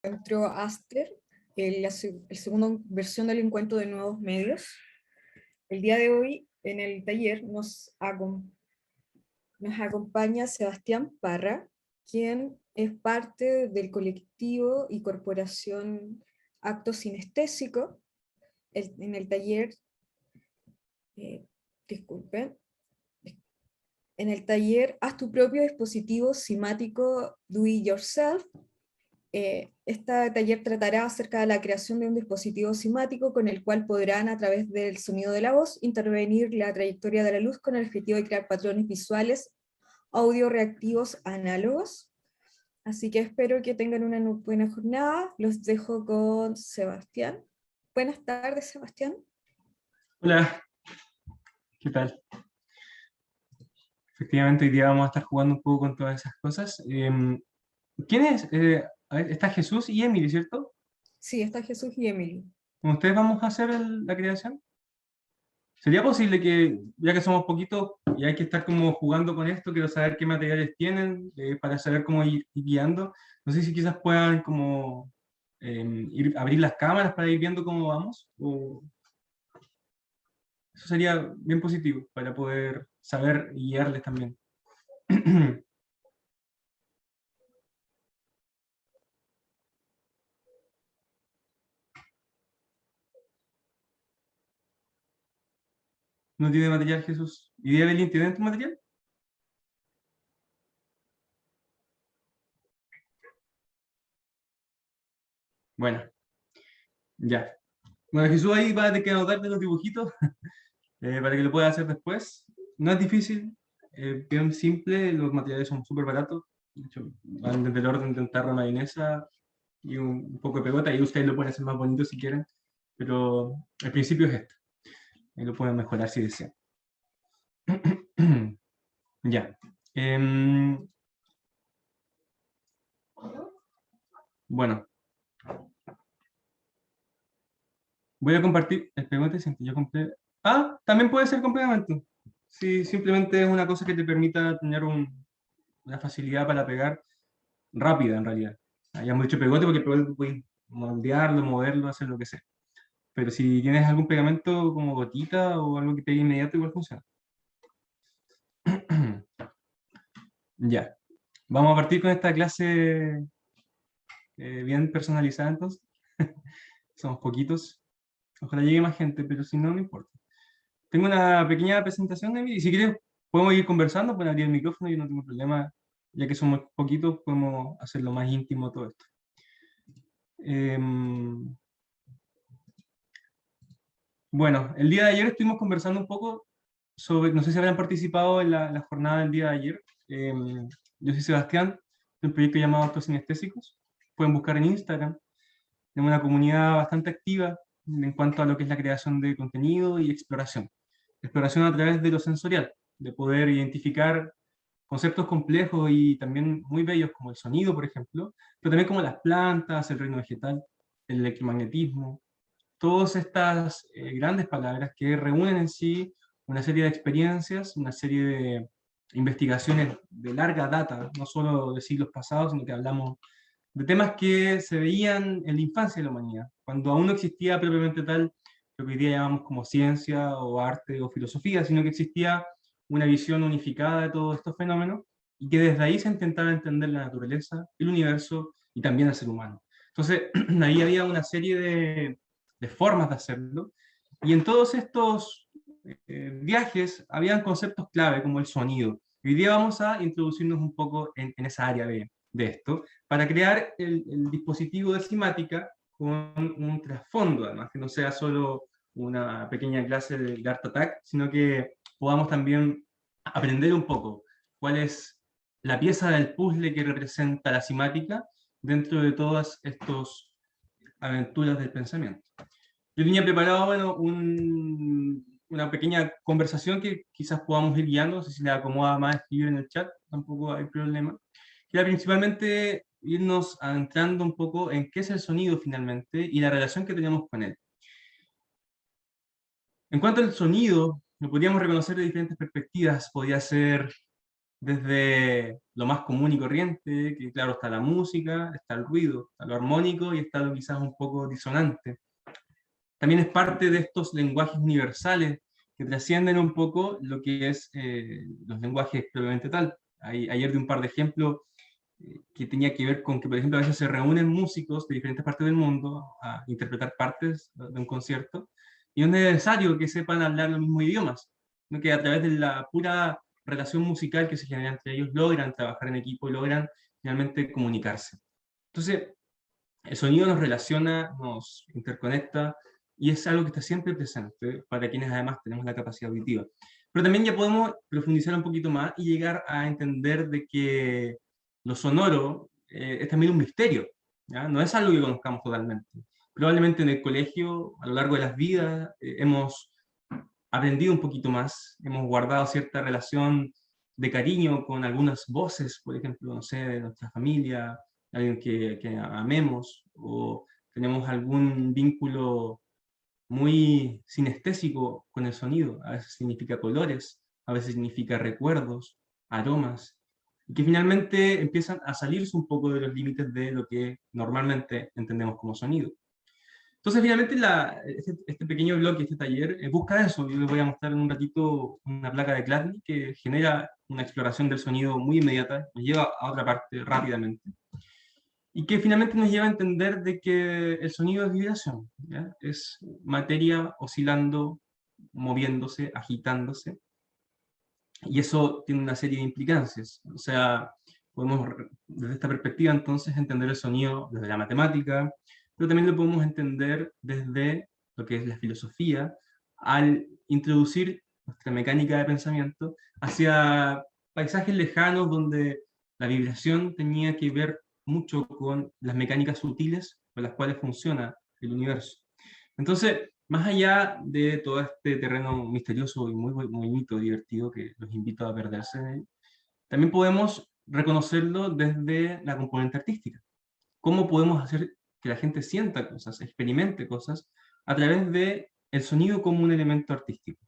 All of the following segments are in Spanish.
encuentro Aster, la segunda versión del encuentro de nuevos medios. El día de hoy, en el taller, nos acompaña Sebastián Parra, quien es parte del colectivo y corporación Acto Sinestésico. En el taller, eh, disculpen, en el taller Haz tu propio dispositivo simático Do It Yourself. Este taller tratará acerca de la creación de un dispositivo simático con el cual podrán, a través del sonido de la voz, intervenir la trayectoria de la luz con el objetivo de crear patrones visuales audio reactivos análogos. Así que espero que tengan una buena jornada. Los dejo con Sebastián. Buenas tardes, Sebastián. Hola, ¿qué tal? Efectivamente, hoy día vamos a estar jugando un poco con todas esas cosas. ¿Quién es? A ver, está Jesús y Emily, ¿cierto? Sí, está Jesús y Emily. ¿Con ustedes vamos a hacer la creación? ¿Sería posible que, ya que somos poquitos y hay que estar como jugando con esto, quiero saber qué materiales tienen para saber cómo ir guiando? No sé si quizás puedan como abrir las cámaras para ir viendo cómo vamos. Eso sería bien positivo para poder saber y guiarles también. ¿No tiene material, Jesús? ¿Y Evelyn, tienen tu material? Bueno, ya. Bueno, Jesús ahí va a tener que anotarte los dibujitos para que lo puedas hacer después. No es difícil, bien simple, los materiales son súper baratos. De hecho, van desde el orden de un tarro de mayonesa y un poco de pelota, y ustedes lo pueden hacer más bonito si quieren, pero el principio es este. Ahí lo pueden mejorar si desean. Ya. Bueno, voy a compartir el pegote sin que yo compré. Ah, también puede ser complemento. Sí, simplemente es una cosa que te permita tener una facilidad para pegar rápida en realidad. Hayamos dicho pegote porque el pegote puedes moldearlo, moverlo, hacer lo que sea. Pero si tienes algún pegamento como gotita o algo que pegue inmediato, igual funciona. Ya. Vamos a partir con esta clase bien personalizada entonces. Somos poquitos. Ojalá llegue más gente, pero si no, no importa. Tengo una pequeña presentación de mí, y si quieres podemos ir conversando, pueden abrir el micrófono, yo no tengo problema, ya que somos poquitos, podemos hacerlo más íntimo todo esto. Bueno, el día de ayer estuvimos conversando un poco sobre, no sé si habrán participado en la jornada del día de ayer. Yo soy Sebastián, de un proyecto llamado Actos Sinestésicos. Pueden buscar en Instagram. Tenemos una comunidad bastante activa en cuanto a lo que es la creación de contenido y exploración. Exploración a través de lo sensorial, de poder identificar conceptos complejos y también muy bellos como el sonido, por ejemplo, pero también como las plantas, el reino vegetal, el electromagnetismo, todas estas grandes palabras que reúnen en sí una serie de experiencias, una serie de investigaciones de larga data, no solo de siglos pasados, sino que hablamos de temas que se veían en la infancia de la humanidad, cuando aún no existía propiamente tal lo que hoy día llamamos como ciencia o arte o filosofía, sino que existía una visión unificada de todos estos fenómenos y que desde ahí se intentaba entender la naturaleza, el universo y también el ser humano. Entonces, ahí había una serie de formas de hacerlo, y en todos estos viajes habían conceptos clave como el sonido. Hoy día vamos a introducirnos un poco en esa área de esto, para crear el dispositivo de cimática con un trasfondo, además, que no sea solo una pequeña clase de Art Attack, sino que podamos también aprender un poco cuál es la pieza del puzzle que representa la cimática dentro de todas estas aventuras del pensamiento. Yo tenía preparado, bueno, una pequeña conversación que quizás podamos ir guiando, no sé si le acomoda más escribir en el chat, tampoco hay problema, que era principalmente irnos adentrando un poco en qué es el sonido finalmente y la relación que tenemos con él. En cuanto al sonido, lo podríamos reconocer de diferentes perspectivas. Podría ser desde lo más común y corriente, que claro, está la música, está el ruido, está lo armónico y está lo quizás un poco disonante. También es parte de estos lenguajes universales que trascienden un poco lo que es los lenguajes propiamente tal. Ayer di un par de ejemplos que tenía que ver con que, por ejemplo, a veces se reúnen músicos de diferentes partes del mundo a interpretar partes de un concierto, y no es necesario que sepan hablar los mismos idiomas, sino que a través de la pura relación musical que se genera entre ellos logran trabajar en equipo y logran finalmente comunicarse. Entonces, el sonido nos relaciona, nos interconecta, y es algo que está siempre presente para quienes además tenemos la capacidad auditiva. Pero también ya podemos profundizar un poquito más y llegar a entender de que lo sonoro es también un misterio, ¿ya? No es algo que conozcamos totalmente. Probablemente en el colegio, a lo largo de las vidas, hemos aprendido un poquito más, hemos guardado cierta relación de cariño con algunas voces, por ejemplo, no sé, de nuestra familia, alguien que amemos, o tenemos algún vínculo muy sinestésico con el sonido. A veces significa colores, a veces significa recuerdos, aromas, y que finalmente empiezan a salirse un poco de los límites de lo que normalmente entendemos como sonido. Entonces, finalmente, este pequeño bloque, este taller, busca eso. Yo les voy a mostrar en un ratito una placa de Chladni que genera una exploración del sonido muy inmediata, nos lleva a otra parte rápidamente, y que finalmente nos lleva a entender de que el sonido es vibración, ¿ya? Es materia oscilando, moviéndose, agitándose, y eso tiene una serie de implicancias. O sea, podemos desde esta perspectiva entonces entender el sonido desde la matemática, pero también lo podemos entender desde lo que es la filosofía, al introducir nuestra mecánica de pensamiento hacia paisajes lejanos donde la vibración tenía que ver mucho con las mecánicas sutiles con las cuales funciona el universo. Entonces, más allá de todo este terreno misterioso y muy, muy bonito, divertido, que los invito a perderse en él, también podemos reconocerlo desde la componente artística. ¿Cómo podemos hacer que la gente sienta cosas, experimente cosas, a través de el sonido como un elemento artístico?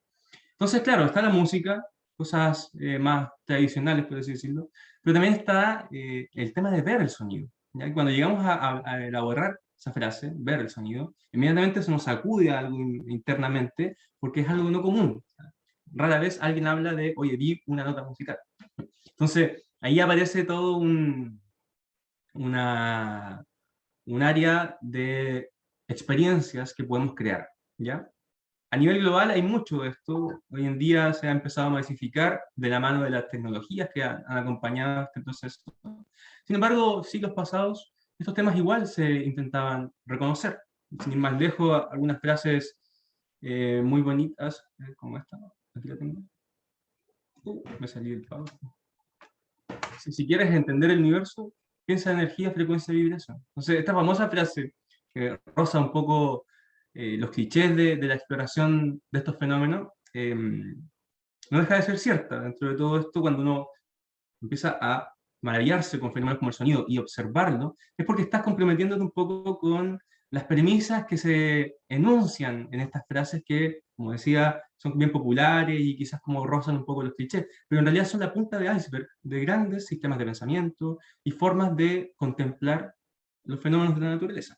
Entonces, claro, está la música, cosas más tradicionales, por así decirlo, pero también está el tema de ver el sonido, ¿ya? Y cuando llegamos a elaborar esa frase, ver el sonido, inmediatamente se nos sacude algo internamente, porque es algo no común. Rara vez alguien habla de, oye, vi una nota musical. Entonces, ahí aparece todo una, un área de experiencias que podemos crear, ¿ya? A nivel global hay mucho de esto. Hoy en día se ha empezado a masificar de la mano de las tecnologías que han acompañado este proceso. Sin embargo, siglos pasados, estos temas igual se intentaban reconocer. Sin ir más lejos, algunas frases muy bonitas, como esta, aquí la tengo. Me salió el pavo. Si quieres entender el universo, piensa en energía, frecuencia y vibración. Entonces, esta famosa frase que roza un poco los clichés de la exploración de estos fenómenos, no deja de ser cierta. Dentro de todo esto, cuando uno empieza a maravillarse con fenómenos como el sonido y observarlo, es porque estás comprometiéndote un poco con las premisas que se enuncian en estas frases que, como decía, son bien populares y quizás como rozan un poco los clichés, pero en realidad son la punta de iceberg de grandes sistemas de pensamiento y formas de contemplar los fenómenos de la naturaleza.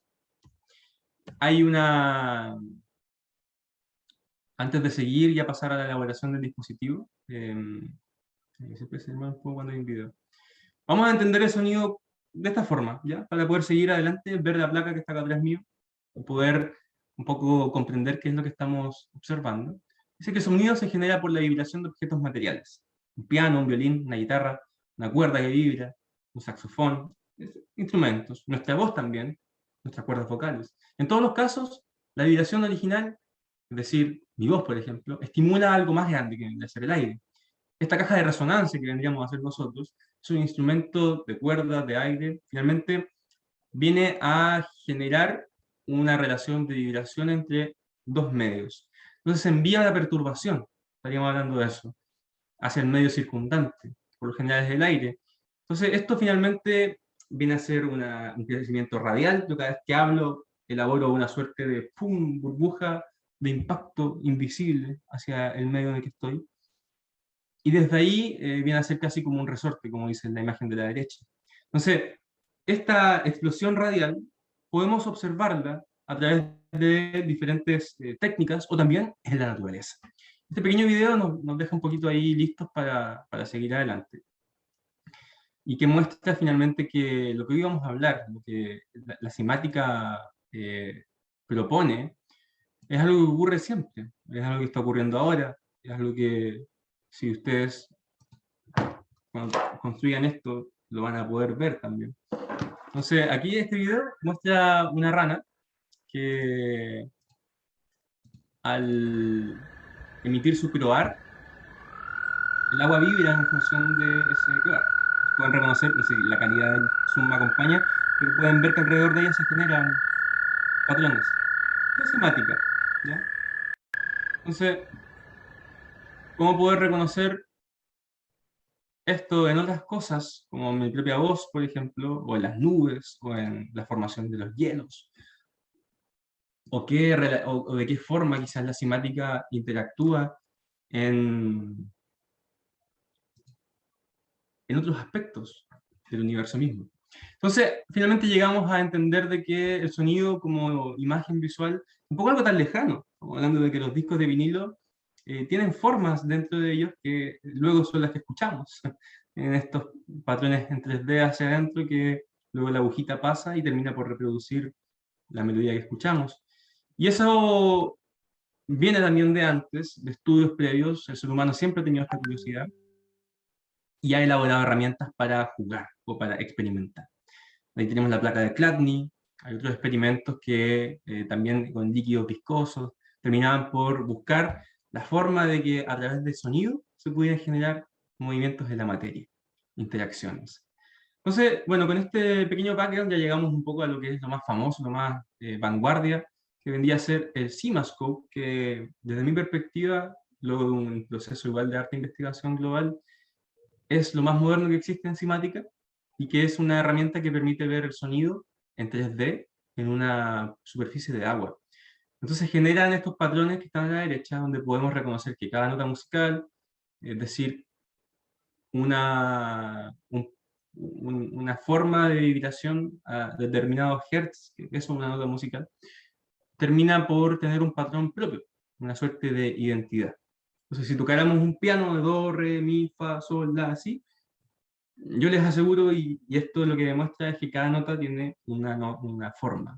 Hay una... Antes de seguir y a pasar a la elaboración del dispositivo, siempre se llama un poco cuando hay un video. Vamos a entender el sonido de esta forma, ¿ya? Para poder seguir adelante, ver la placa que está acá atrás mío, y poder un poco comprender qué es lo que estamos observando. Dice que el sonido se genera por la vibración de objetos materiales. Un piano, un violín, una guitarra, una cuerda que vibra, un saxofón, instrumentos. Nuestra voz también, nuestras cuerdas vocales. En todos los casos, la vibración original, es decir, mi voz, por ejemplo, estimula algo más grande que vendría a ser el aire. Esta caja de resonancia que vendríamos a hacer nosotros es un instrumento de cuerdas, de aire, finalmente viene a generar una relación de vibración entre dos medios. Entonces se envía una perturbación, estaríamos hablando de eso, hacia el medio circundante, por lo general es el aire. Entonces esto finalmente viene a ser un crecimiento radial. Yo cada vez que hablo elaboro una suerte de pum, burbuja de impacto invisible hacia el medio en el que estoy. y desde ahí viene a ser casi como un resorte, como dice en la imagen de la derecha. Entonces, esta explosión radial podemos observarla a través de diferentes técnicas o también en la naturaleza. Este pequeño video nos deja un poquito ahí listos para seguir adelante y que muestra finalmente que lo que hoy vamos a hablar, lo que la cimática propone, es algo que ocurre siempre, es algo que está ocurriendo ahora, es algo que si ustedes cuando construyan esto lo van a poder ver también. Entonces, aquí este video muestra una rana que al emitir su croar, el agua vibra en función de ese croar. Pueden reconocer, no sé, la calidad del zoom me acompaña, pero pueden ver que alrededor de ella se generan patrones. Esto es semática, ¿ya? Entonces, ¿cómo poder reconocer esto en otras cosas, como mi propia voz, por ejemplo, o en las nubes, o en la formación de los hielos? O de qué forma quizás la cimática interactúa en, en otros aspectos del universo mismo. Entonces, finalmente llegamos a entender de que el sonido como imagen visual, un poco algo tan lejano, como hablando de que los discos de vinilo tienen formas dentro de ellos que luego son las que escuchamos, en estos patrones en 3D hacia adentro que luego la agujita pasa y termina por reproducir la melodía que escuchamos. Y eso viene también de antes, de estudios previos, el ser humano siempre ha tenido esta curiosidad y ha elaborado herramientas para jugar o para experimentar. Ahí tenemos la placa de Chladni, hay otros experimentos que también con líquidos viscosos terminaban por buscar la forma de que a través del sonido se pudieran generar movimientos de la materia, interacciones. Entonces, bueno, con este pequeño background ya llegamos un poco a lo que es lo más famoso, lo más vanguardia, que vendría a ser el CIMAScope, que desde mi perspectiva, luego de un proceso igual de arte e investigación global, es lo más moderno que existe en cimática y que es una herramienta que permite ver el sonido en 3D en una superficie de agua. Entonces generan estos patrones que están a la derecha, donde podemos reconocer que cada nota musical, es decir, una forma de vibración a determinados hertz, que es una nota musical, termina por tener un patrón propio, una suerte de identidad. Entonces, si tocáramos un piano de do, re, mi, fa, sol, la, así, yo les aseguro, y esto lo que demuestra es que cada nota tiene una forma,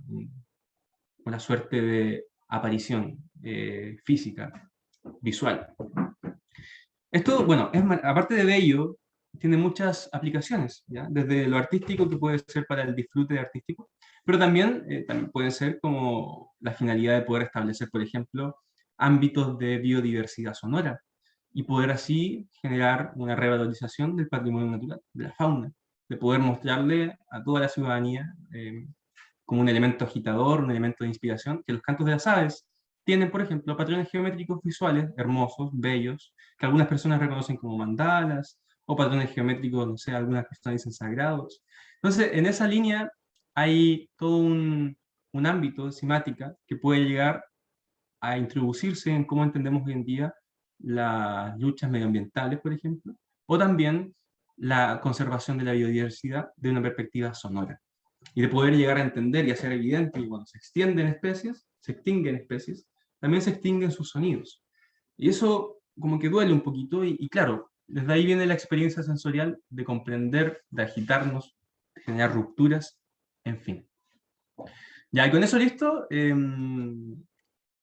una suerte de aparición física, visual. Esto, bueno, aparte de bello, tiene muchas aplicaciones, ¿ya? Desde lo artístico, que puede ser para el disfrute artístico, pero también puede ser como la finalidad de poder establecer, por ejemplo, ámbitos de biodiversidad sonora y poder así generar una revalorización del patrimonio natural, de la fauna, de poder mostrarle a toda la ciudadanía como un elemento agitador, un elemento de inspiración, que los cantos de las aves tienen, por ejemplo, patrones geométricos visuales hermosos, bellos, que algunas personas reconocen como mandalas, o patrones geométricos, no sé, algunas personas dicen sagrados. Entonces, en esa línea hay todo un ámbito de cimática que puede llegar a introducirse en cómo entendemos hoy en día las luchas medioambientales, por ejemplo, o también la conservación de la biodiversidad de una perspectiva sonora. Y de poder llegar a entender y hacer evidente que cuando se extienden especies, se extinguen especies, también se extinguen sus sonidos. Y eso como que duele un poquito y claro, desde ahí viene la experiencia sensorial de comprender, de agitarnos, de generar rupturas, en fin. Ya, y con eso listo,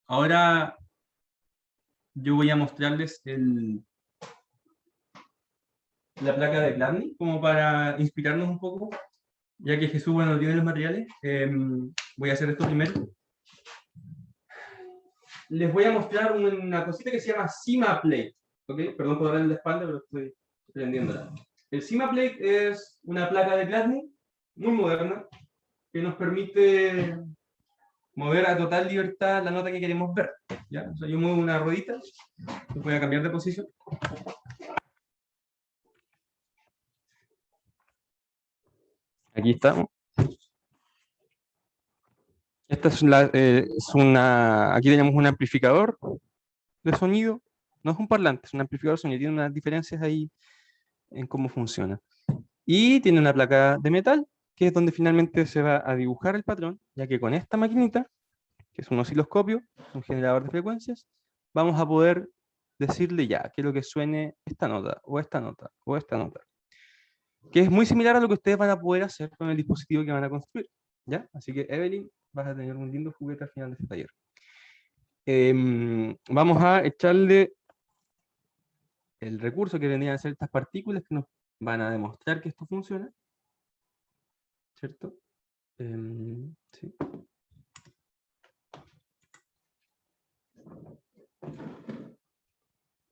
ahora yo voy a mostrarles la placa de Chladni, como para inspirarnos un poco, ya que Jesús, bueno, tiene los materiales. Voy a hacer esto primero. Les voy a mostrar una cosita que se llama CIMAPlate. ¿Okay? Perdón por darle la espalda, pero estoy prendiéndola. El CIMAPlate es una placa de Chladni muy moderna que nos permite mover a total libertad la nota que queremos ver. ¿Ya? O sea, yo muevo una ruedita, voy a cambiar de posición. Aquí estamos. Esta es aquí tenemos un amplificador de sonido No es un parlante, es un amplificador de sonido. Tiene unas diferencias ahí en cómo funciona. Y tiene una placa de metal, que es donde finalmente se va a dibujar el patrón, ya que con esta maquinita, que es un osciloscopio, un generador de frecuencias, vamos a poder decirle ya, quiero que suene esta nota, o esta nota, o esta nota. Que es muy similar a lo que ustedes van a poder hacer con el dispositivo que van a construir, ¿ya? Así que, Evelyn, vas a tener un lindo juguete al final de este taller. Vamos a echarle el recurso que vendrían a ser estas partículas que nos van a demostrar que esto funciona, ¿cierto? Sí.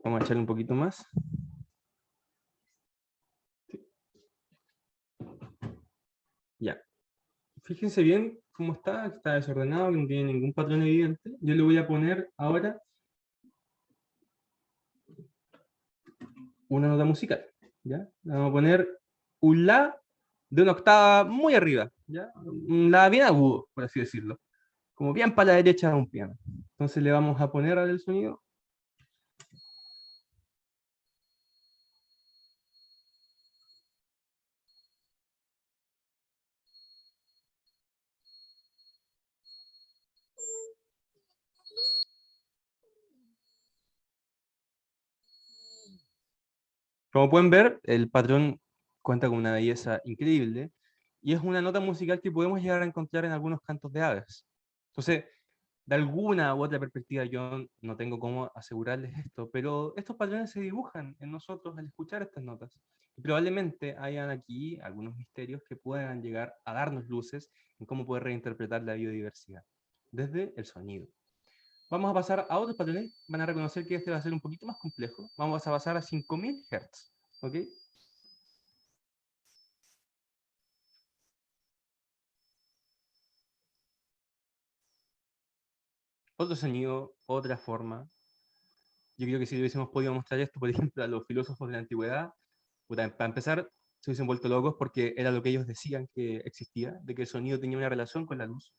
Vamos a echarle un poquito más. Sí. Ya. Fíjense bien cómo está desordenado, que no tiene ningún patrón evidente. Yo le voy a poner ahora una nota musical, ¿ya? Le vamos a poner un La de una octava muy arriba, ¿ya? Un La bien agudo, por así decirlo. Como bien para la derecha de un piano. Entonces le vamos a poner ahora el sonido. Como pueden ver, el patrón cuenta con una belleza increíble y es una nota musical que podemos llegar a encontrar en algunos cantos de aves. Entonces, de alguna u otra perspectiva, yo no tengo cómo asegurarles esto, pero estos patrones se dibujan en nosotros al escuchar estas notas. Y probablemente hayan aquí algunos misterios que puedan llegar a darnos luces en cómo poder reinterpretar la biodiversidad, desde el sonido. Vamos a pasar a otros patrones, van a reconocer que este va a ser un poquito más complejo. Vamos a pasar a 5000 Hz, ¿ok? Otro sonido, otra forma. Yo creo que si le hubiésemos podido mostrar esto, por ejemplo, a los filósofos de la antigüedad, puta, para empezar, se hubiesen vuelto locos porque era lo que ellos decían que existía, de que el sonido tenía una relación con la luz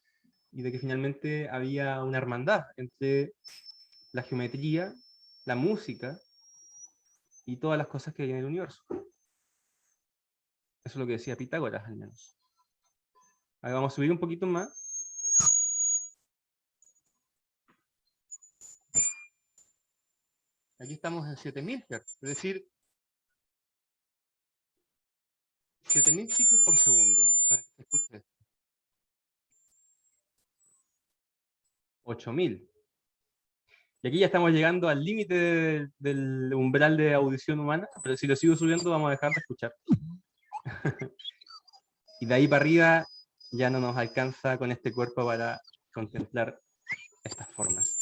y de que finalmente había una hermandad entre la geometría, la música y todas las cosas que hay en el universo. Eso es lo que decía Pitágoras, al menos. Ahora vamos a subir un poquito más. Aquí estamos en 7000 Hz, es decir, 7000 ciclos por segundo, para que se escuche esto. 8000. Y aquí ya estamos llegando al límite del umbral de audición humana, pero si lo sigo subiendo vamos a dejar de escuchar. Y de ahí para arriba ya no nos alcanza con este cuerpo para contemplar estas formas.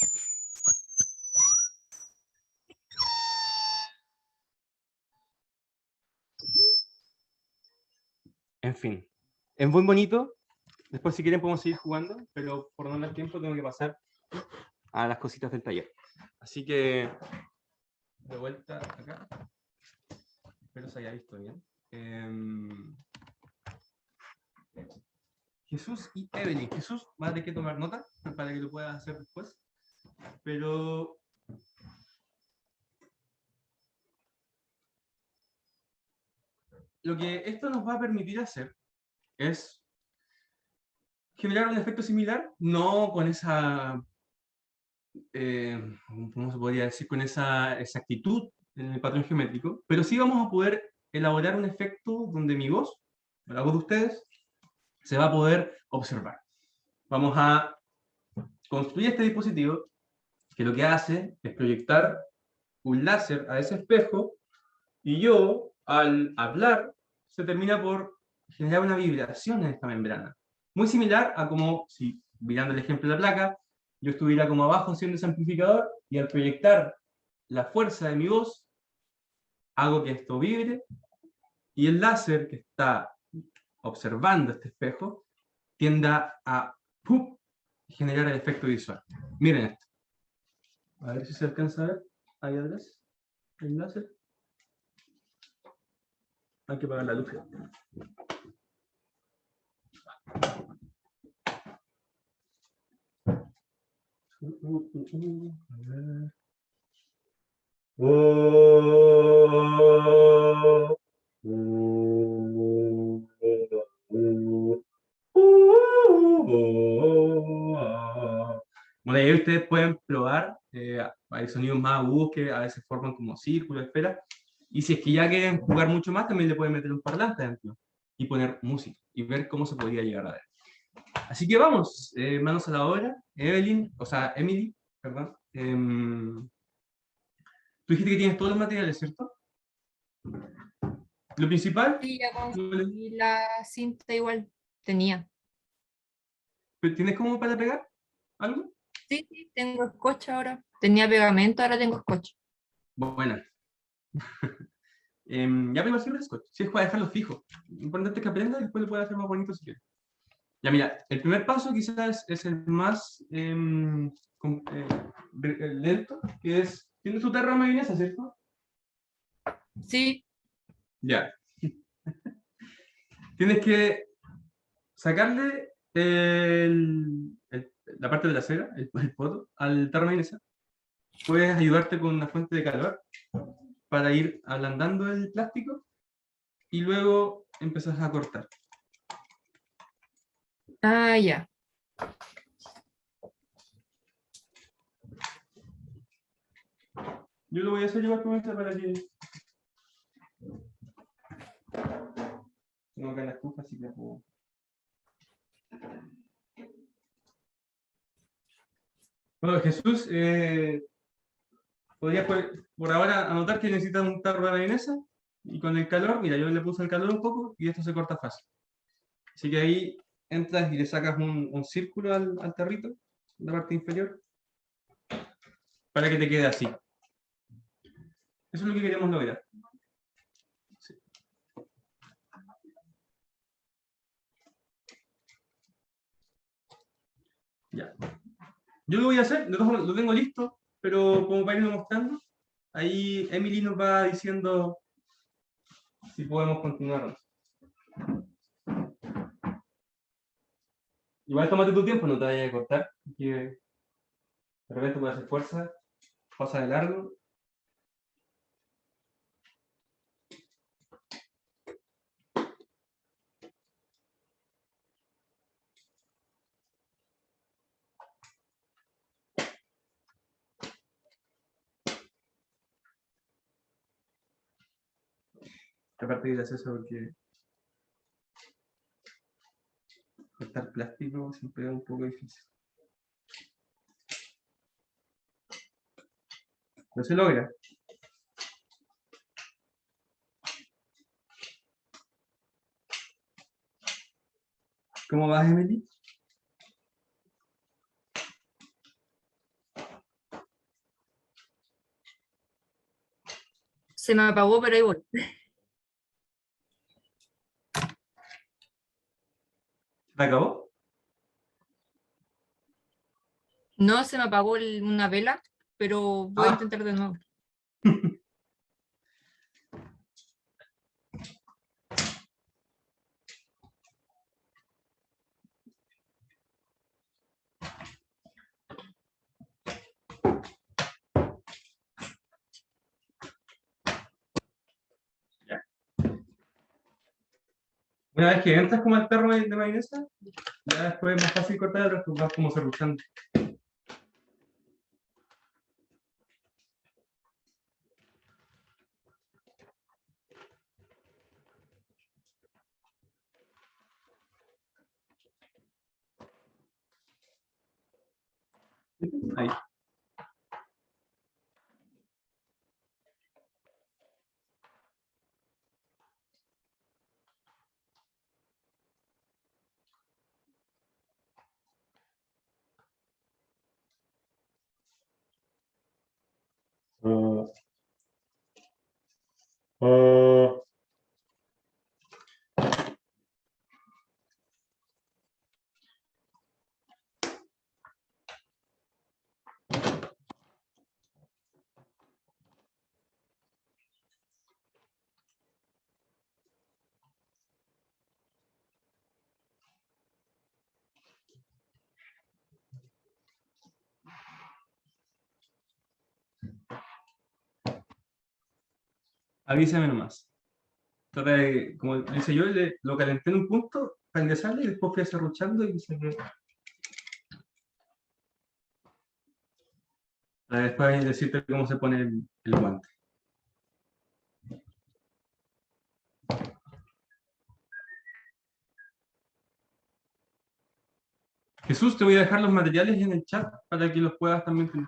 En fin, es muy bonito. Después si quieren podemos seguir jugando, pero por no dar tiempo tengo que pasar a las cositas del taller. Así que, de vuelta acá. Espero se haya visto bien. Jesús y Evelyn. Jesús va a tener que tomar nota para que lo puedas hacer después. Pero lo que esto nos va a permitir hacer es generar un efecto similar, no con esa, ¿cómo se podría decir? Con esa exactitud en el patrón geométrico, pero sí vamos a poder elaborar un efecto donde mi voz, la voz de ustedes, se va a poder observar. Vamos a construir este dispositivo que lo que hace es proyectar un láser a ese espejo y yo, al hablar, se termina por generar una vibración en esta membrana. Muy similar a como, si mirando el ejemplo de la placa, yo estuviera como abajo haciendo ese amplificador y al proyectar la fuerza de mi voz, hago que esto vibre y el láser que está observando este espejo tienda a ¡pum!, generar el efecto visual. Miren esto. A ver si se alcanza a ver ahí atrás el láser. Hay que apagar la luz. Bueno, ahí ustedes pueden probar, hay sonidos más agudos que a veces forman como círculos, esferas, y si es que ya quieren jugar mucho más, también le pueden meter un parlante dentro y poner música y ver cómo se podría llegar a ver. Así que vamos, manos a la obra. Emily, perdón. Tú dijiste que tienes todos los materiales, ¿cierto? Lo principal, Sí, ya conseguí la cinta igual. Tenía. ¿tienes como para pegar algo? Sí, sí, tengo scotch ahora. Tenía pegamento, ahora tengo scotch. Bueno. Ya me imagino el scotch. Si es para dejarlo fijo. Lo importante es que aprenda y después lo puedes hacer más bonito si quieres. Ya mira, el primer paso quizás es el más lento, que es, ¿tienes tu terra mayonesa, cierto? Sí, Ya. Tienes que sacarle la parte trasera, el poto, al tarro de mayonesa. Puedes ayudarte con una fuente de calor para ir ablandando el plástico y luego empezás a cortar. ah, ya. Yo lo voy a hacer igual con esta para que... Tengo acá la estufa, así que puedo... Bueno, Jesús, podría por ahora anotar que necesitas un tarro de mayonesa y con el calor, mira, yo le puse el calor un poco y esto se corta fácil. Así que ahí entras y le sacas un círculo al tarrito, la parte inferior, para que te quede así. Eso es lo que queremos lograr. Sí. Ya. Yo lo voy a hacer, lo tengo listo, pero como para irlo mostrando, ahí Emily nos va diciendo si podemos continuar o no. Igual tómate tu tiempo, no te vayas a cortar, que de repente puede hacer fuerza, pasa de largo. Aparte de eso porque cortar plástico siempre es un poco difícil. No se logra. ¿Cómo vas, Emily? Se me apagó, pero ahí voy. ¿Se acabó? No, se me apagó una vela, pero voy a intentar de nuevo. Una vez que entras como al perro de mayonesa, ya después es más fácil cortar el resto, vas como serruchando. Ahí. avísame nomás. Trata de, como dice yo, lo calenté en un punto para ingresarle y después fui acerruchando y saqué. Para después decirte cómo se pone el guante. Jesús, te voy a dejar los materiales en el chat para que los puedas también tener.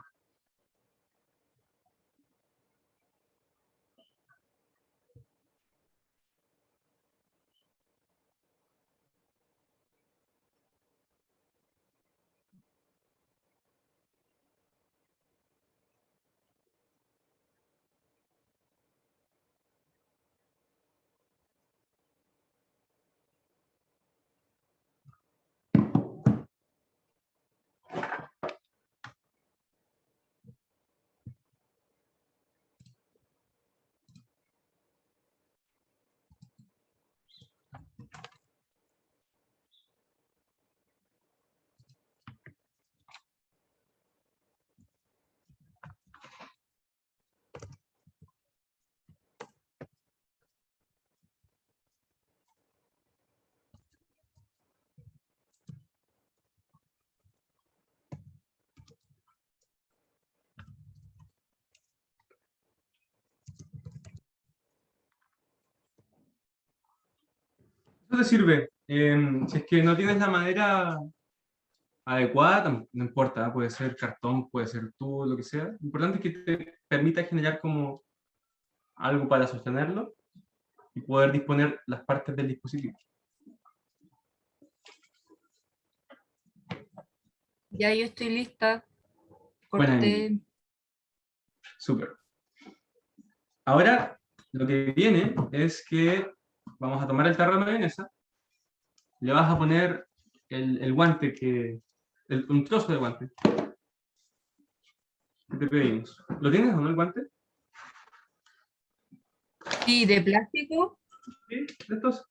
Eso te sirve. Si es que no tienes la madera adecuada, no importa, ¿eh? Puede ser cartón, puede ser tubo, lo que sea. Lo importante es que te permita generar como algo para sostenerlo y poder disponer las partes del dispositivo. Ya yo estoy lista. Buena, Corté. súper. Ahora, lo que viene es que vamos a tomar el tarro de mayonesa, le vas a poner el guante, un trozo de guante que te pedimos. ¿Lo tienes o no el guante? Sí, de plástico. Sí, de estos.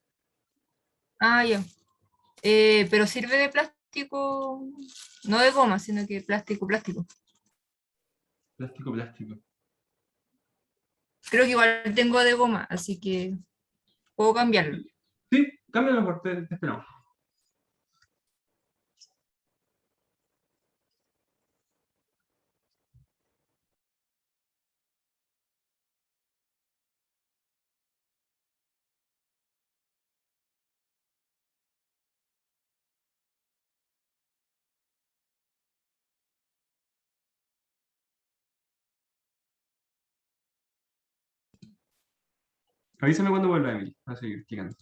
Ah, ya. Pero sirve de plástico, no de goma, sino que plástico, plástico. Plástico, plástico. Creo que igual tengo de goma, así que puedo cambiarlo. Sí, cámbialo por te esperamos. Avísame cuando vuelva, Emily. Va a seguir explicando.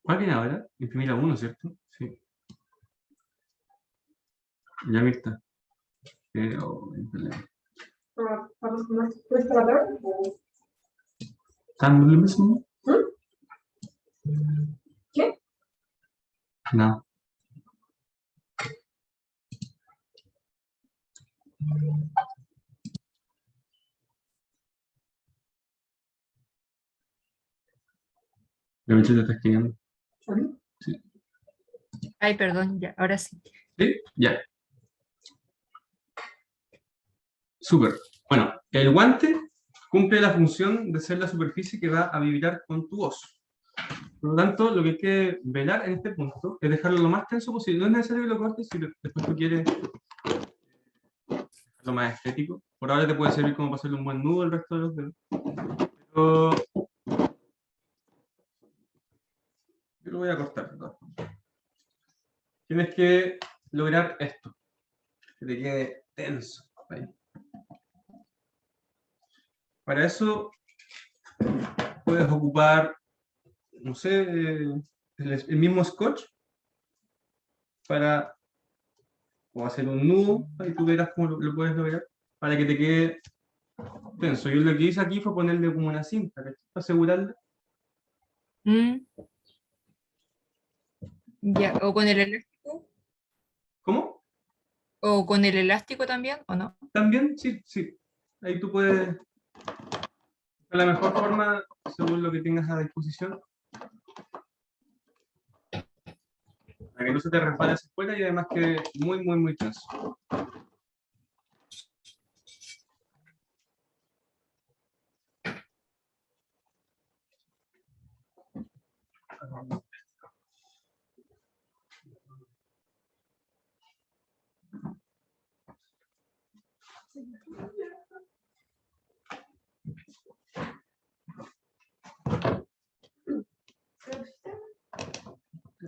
¿Cuál viene ahora? Imprimir a uno, ¿cierto? Sí. Ya está. ¿Están lo mismo? ¿Qué? No. La Michelle te está escribiendo. Sí. Ay, perdón, ya, ahora sí. ¿Sí? Ya. Súper. Bueno, el guante cumple la función de ser la superficie que va a vibrar con tu voz. Por lo tanto, lo que hay que velar en este punto es dejarlo lo más tenso posible. No es necesario que lo cortes si después tú quieres lo más estético. Por ahora te puede servir como para hacerle un buen nudo al resto de los dedos. Pero yo lo voy a cortar. ¿No? Tienes que lograr esto, que te quede tenso. Ahí. Para eso puedes ocupar, no sé, el mismo scotch para o hacer un nudo, y tú verás cómo lo puedes lograr, para que te quede tenso. Yo lo que hice aquí fue ponerle como una cinta, ¿cachai? Para asegurarle. Mm, ya, o con el elástico, ¿Cómo? o con el elástico también, ¿o no? También, sí, sí. Ahí tú puedes, a la mejor forma, según lo que tengas a disposición, para que no se te resbale hacia afuera y además quede muy, muy, muy tenso.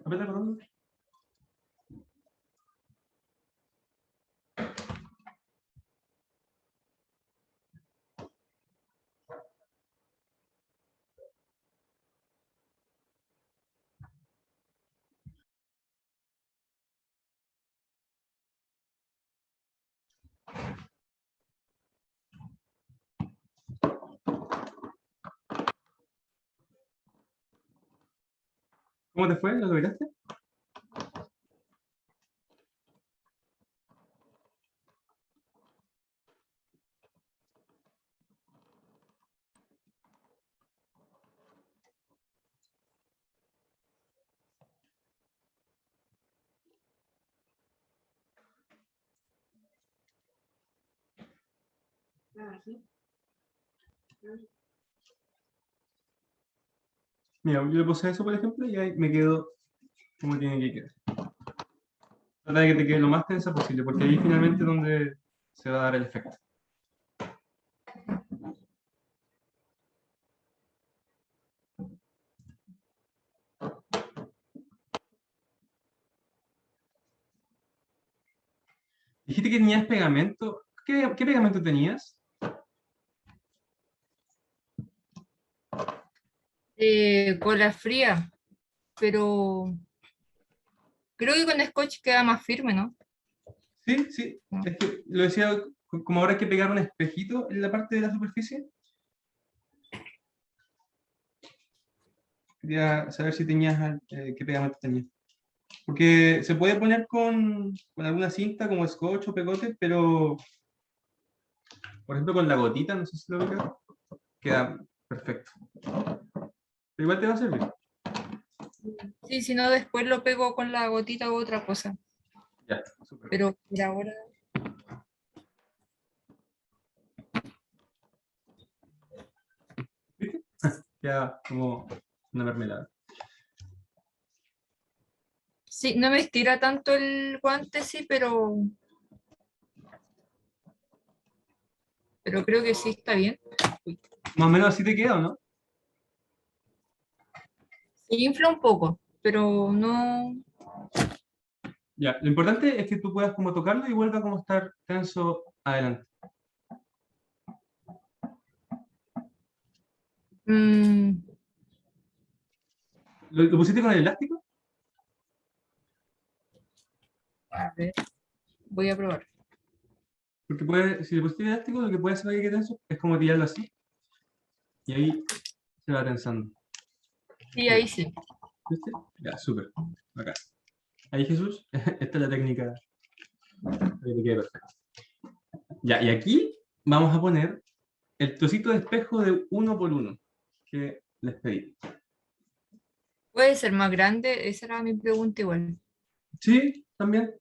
Aprieta el botón. ¿Cómo te fue? ¿Lo lograste? Mira, yo le puse eso, por ejemplo, y ahí me quedo como tiene que quedar. Trata de que te quede lo más tensa posible, porque ahí finalmente es donde se va a dar el efecto. Dijiste que tenías pegamento. ¿Qué pegamento tenías? Cola fría, pero creo que con scotch queda más firme, ¿no? Sí, sí. Es que lo decía como ahora hay que pegar un espejito en la parte de la superficie. Quería saber si tenías qué pegamento tenías. Porque se puede poner con alguna cinta como scotch o pegote, pero por ejemplo con la gotita, no sé si lo veo, queda perfecto. Pero igual te va a servir. Sí, si no, después lo pego con la gotita u otra cosa. Ya, súper. Pero por ahora. ¿Viste? Queda como una mermelada. Sí, no me estira tanto el guante, sí, pero creo que sí está bien. Uy. Más o menos así te queda, ¿o no? Se infla un poco, pero no. Ya, lo importante es que tú puedas como tocarlo y vuelva como a estar tenso adelante. mm, ¿Lo pusiste con el elástico? a ver, voy a probar. Porque si le pusiste el elástico, lo que puede hacer para que quede tenso es como tirarlo así. Y ahí se va tensando. Sí, ahí sí. ¿Viste? Ya, súper. Acá. Ahí Jesús, esta es la técnica para que te quede perfecto. Ya, y aquí vamos a poner el trocito de espejo de 1 por 1 que les pedí. ¿Puede ser más grande? Esa era mi pregunta igual. Sí, también.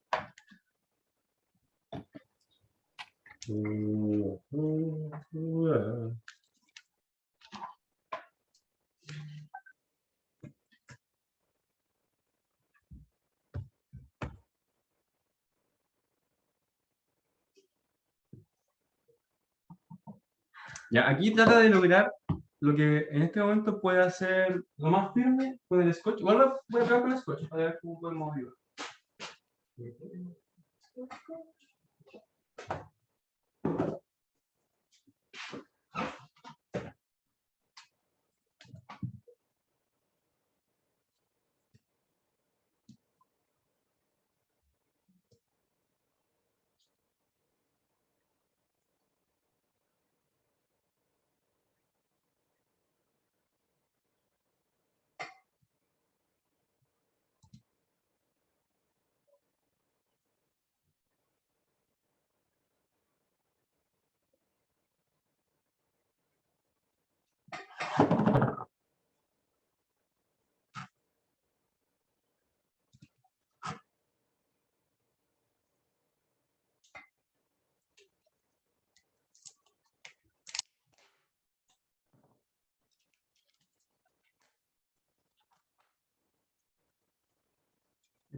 Ya, aquí trata de lograr lo que en este momento puede hacer lo más firme con el scotch. Igual voy a probar con el scotch, a ver cómo podemos ayudar.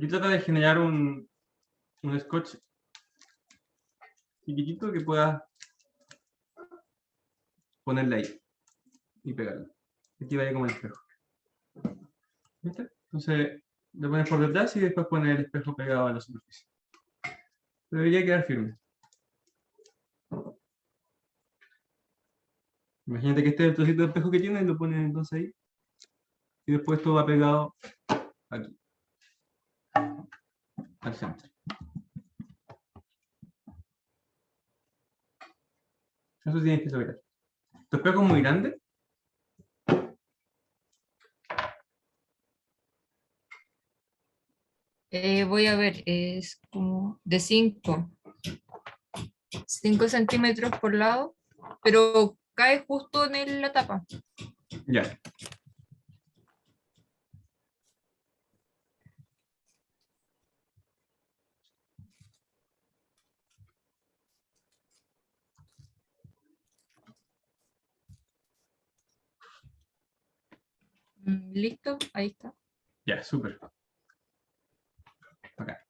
Aquí trata de generar un scotch chiquitito que puedas ponerle ahí y pegarlo. Aquí vaya como el espejo. ¿Viste? Entonces le pones por detrás y después pones el espejo pegado a la superficie. Debería quedar firme. Imagínate que este es el trocito de espejo que tienes y lo pones entonces ahí. Y después esto va pegado aquí, al centro. Eso tienes que lograr. ¿Tu espejo es muy grande? Voy a ver, es como de 5 centímetros por lado, pero cae justo en la tapa. Ya. ¿Listo? Ahí está. Ya, súper. Acá.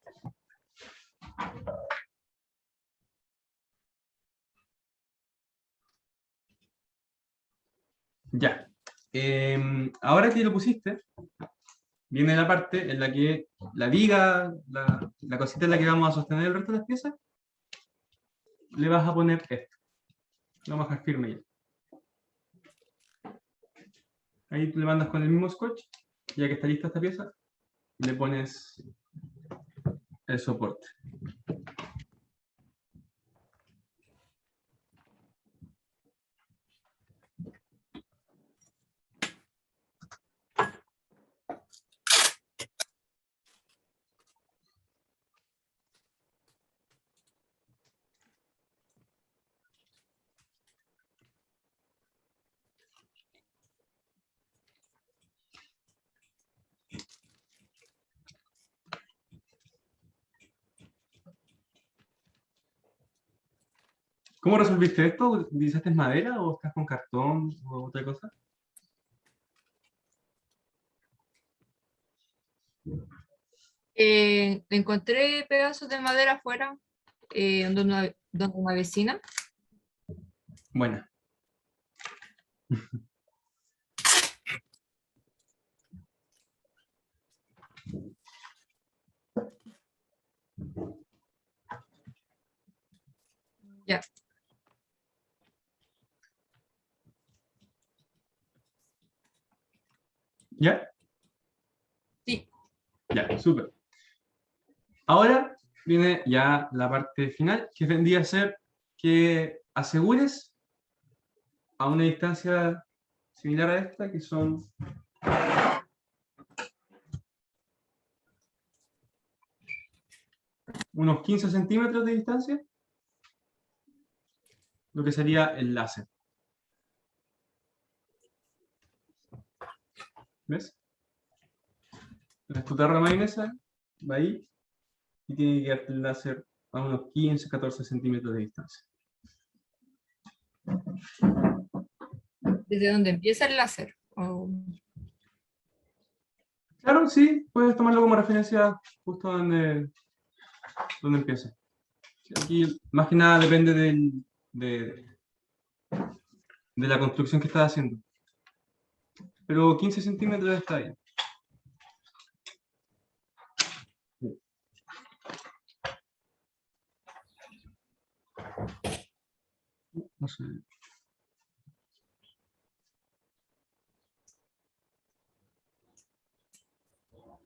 Ya. Ahora que lo pusiste, viene la parte en la que la viga, la cosita en la que vamos a sostener el resto de las piezas, le vas a poner esto. Lo vamos a dejar firme ya. Ahí tú le mandas con el mismo scotch, ya que está lista esta pieza, le pones el soporte. ¿Cómo resolviste esto? ¿Utilizaste madera o estás con cartón o otra cosa? Encontré pedazos de madera afuera, donde una vecina. Buena. Ya. ¿Ya? Sí. Ya, súper. Ahora viene ya la parte final, que vendría a ser que asegures a una distancia similar a esta, que son unos 15 centímetros de distancia, lo que sería el láser. ¿Ves? La tu tarra de mayonesa va ahí y tiene que quedarte el láser a unos 15, 14 centímetros de distancia. Desde donde empieza el láser. Claro, sí, puedes tomarlo como referencia justo donde empieza. Aquí, más que nada, depende de la construcción que estás haciendo. Pero 15 centímetros está bien. No sé.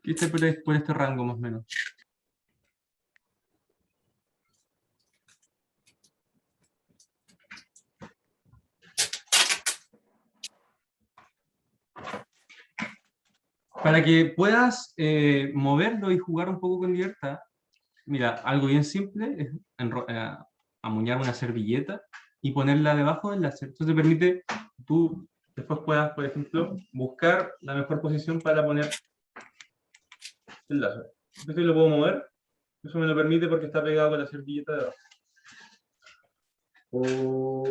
¿Qué está por este rango más o menos? Para que puedas moverlo y jugar un poco con libertad, mira, algo bien simple es amuñar una servilleta y ponerla debajo del láser. Eso te permite que tú después puedas, por ejemplo, buscar la mejor posición para poner el láser. Esto lo puedo mover, eso me lo permite porque está pegado con la servilleta debajo. O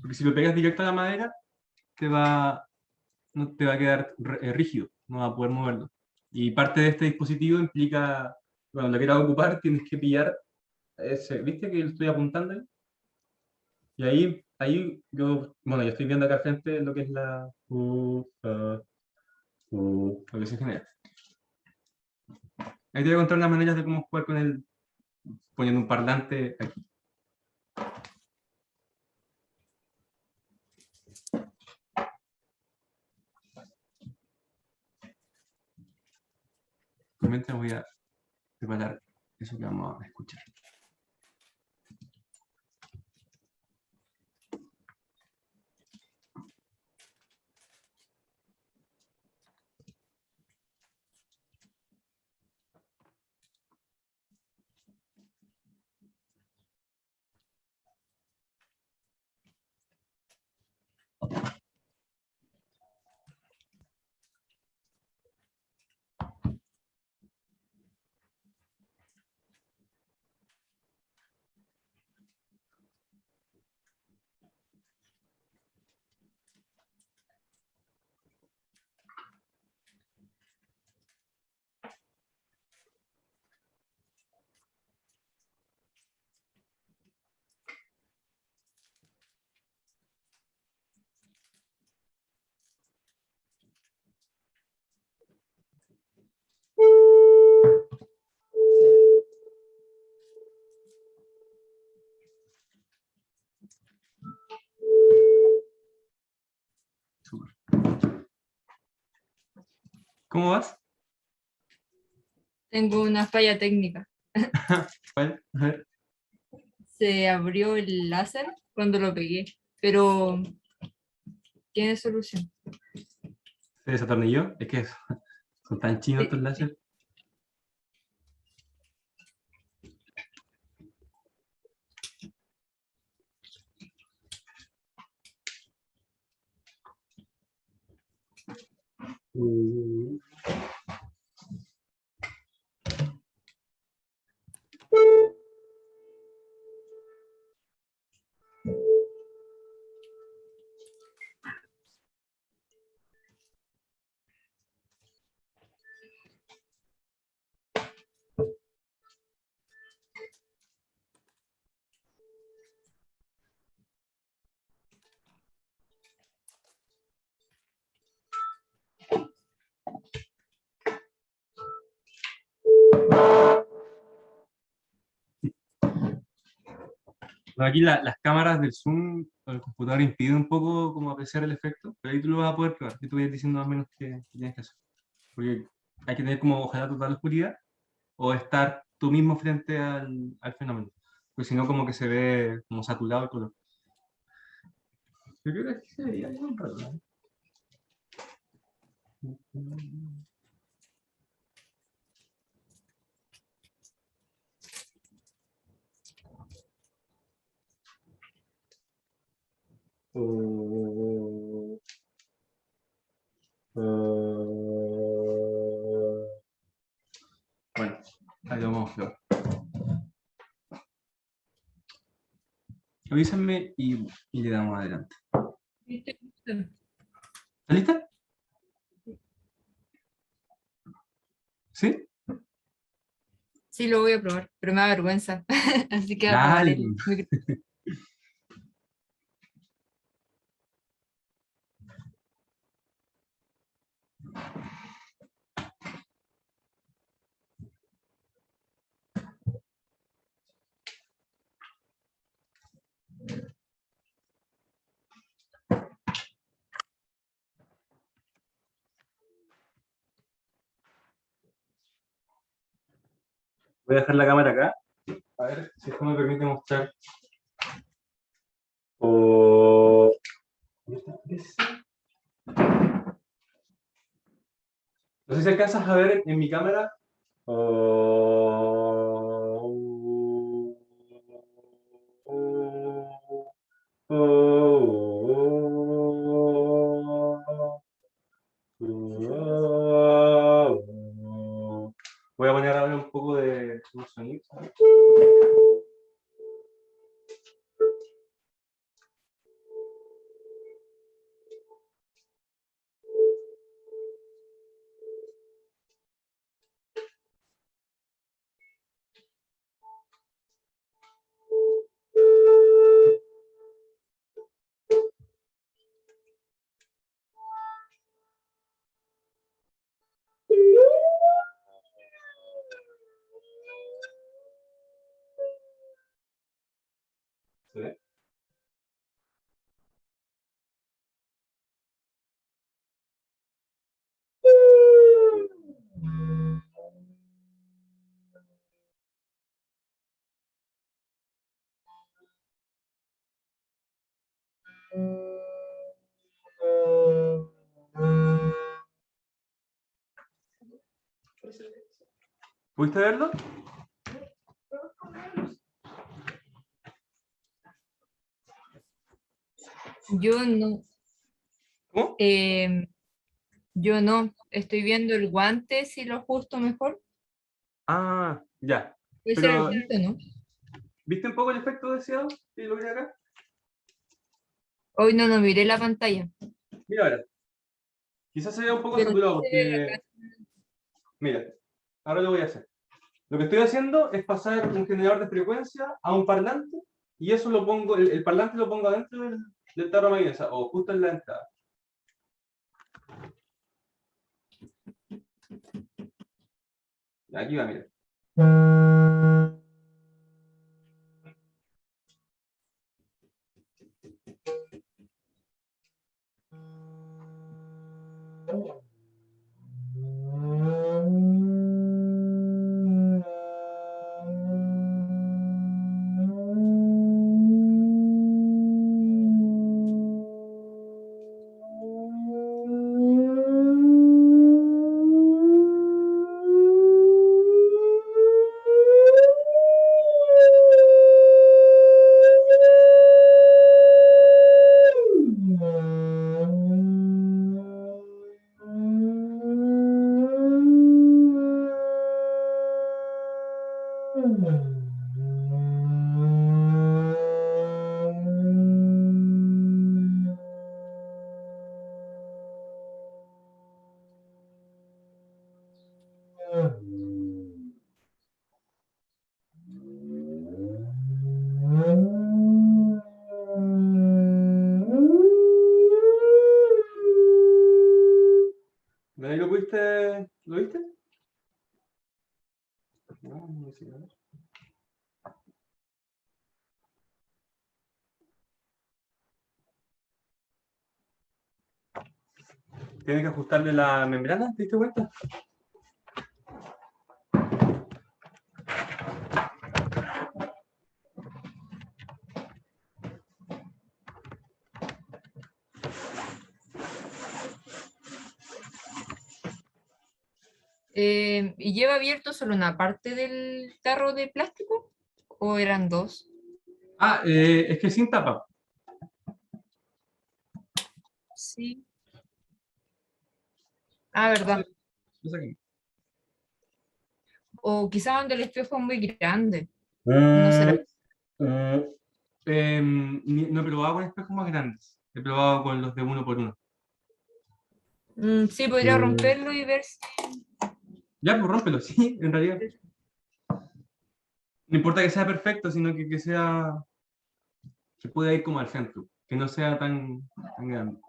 Porque si lo pegas directo a la madera, no te va a quedar rígido, no va a poder moverlo. Y parte de este dispositivo implica, cuando lo quieras ocupar, tienes que pillar ese, ¿viste que lo estoy apuntando ahí? Y ahí yo, bueno, yo estoy viendo acá al frente lo que es lo que se genera. Ahí te voy a contar unas maneras de cómo jugar con el, poniendo un parlante aquí. Mientras voy a preparar eso que vamos a escuchar. Súper. ¿Cómo vas? Tengo una falla técnica. ¿Cuál? A ver. Se abrió el láser cuando lo pegué, pero tiene solución. ¿Se desatornilló? Es que son tan chinos estos Sí. láser. Bueno, aquí las cámaras del Zoom o el computador impiden un poco como apreciar el efecto, pero ahí tú lo vas a poder probar. Yo te voy a ir diciendo más o menos qué tienes que hacer. Porque hay que tener como ojalá total oscuridad o estar tú mismo frente al fenómeno. Porque si no, como que se ve como saturado el color. Yo creo que aquí se vería bien un rato, ¿no? Bueno, ahí lo vamos a ver. Avísame y le damos adelante. ¿Está lista? ¿Sí? Sí, lo voy a probar, pero me da vergüenza. Así que voy a apagar Dale. el micro. Voy a dejar la cámara acá. A ver si esto me permite mostrar. O... No sé si alcanzas a ver en mi cámara. Voy a poner ahora un poco de sonido. ¿Pudiste verlo? Yo no. ¿Cómo? Yo no. Estoy viendo el guante, si lo ajusto mejor. Ah, ya. Puede ser el Pero, guante, ¿no? ¿viste un poco el efecto deseado? ¿Y lo vi acá? Hoy no miré la pantalla. Mira ahora. Quizás se vea un poco Pero saturado sí se ve porque... Mira, ahora lo voy a hacer. Lo que estoy haciendo es pasar un generador de frecuencia a un parlante y eso lo pongo, el parlante lo pongo adentro del tarro de mayonesa o justo en la entrada. Aquí va, mira. ¿De ahí lo pudiste? ¿Lo viste? No, no sé, a ver. Tienes que ajustarle la membrana, ¿te diste cuenta? ¿Y lleva abierto solo una parte del tarro de plástico? ¿O eran dos? Ah, es que sin tapa. Sí. Ah, verdad. Lo saqué. O quizá donde el espejo es muy grande. No será. No he probado con espejos más grandes. He probado con los de uno por uno. Sí, podría romperlo y ver si... Ya, pues rómpelo, sí, en realidad. No importa que sea perfecto, sino que sea... que pueda ir como al centro. Que no sea tan grande.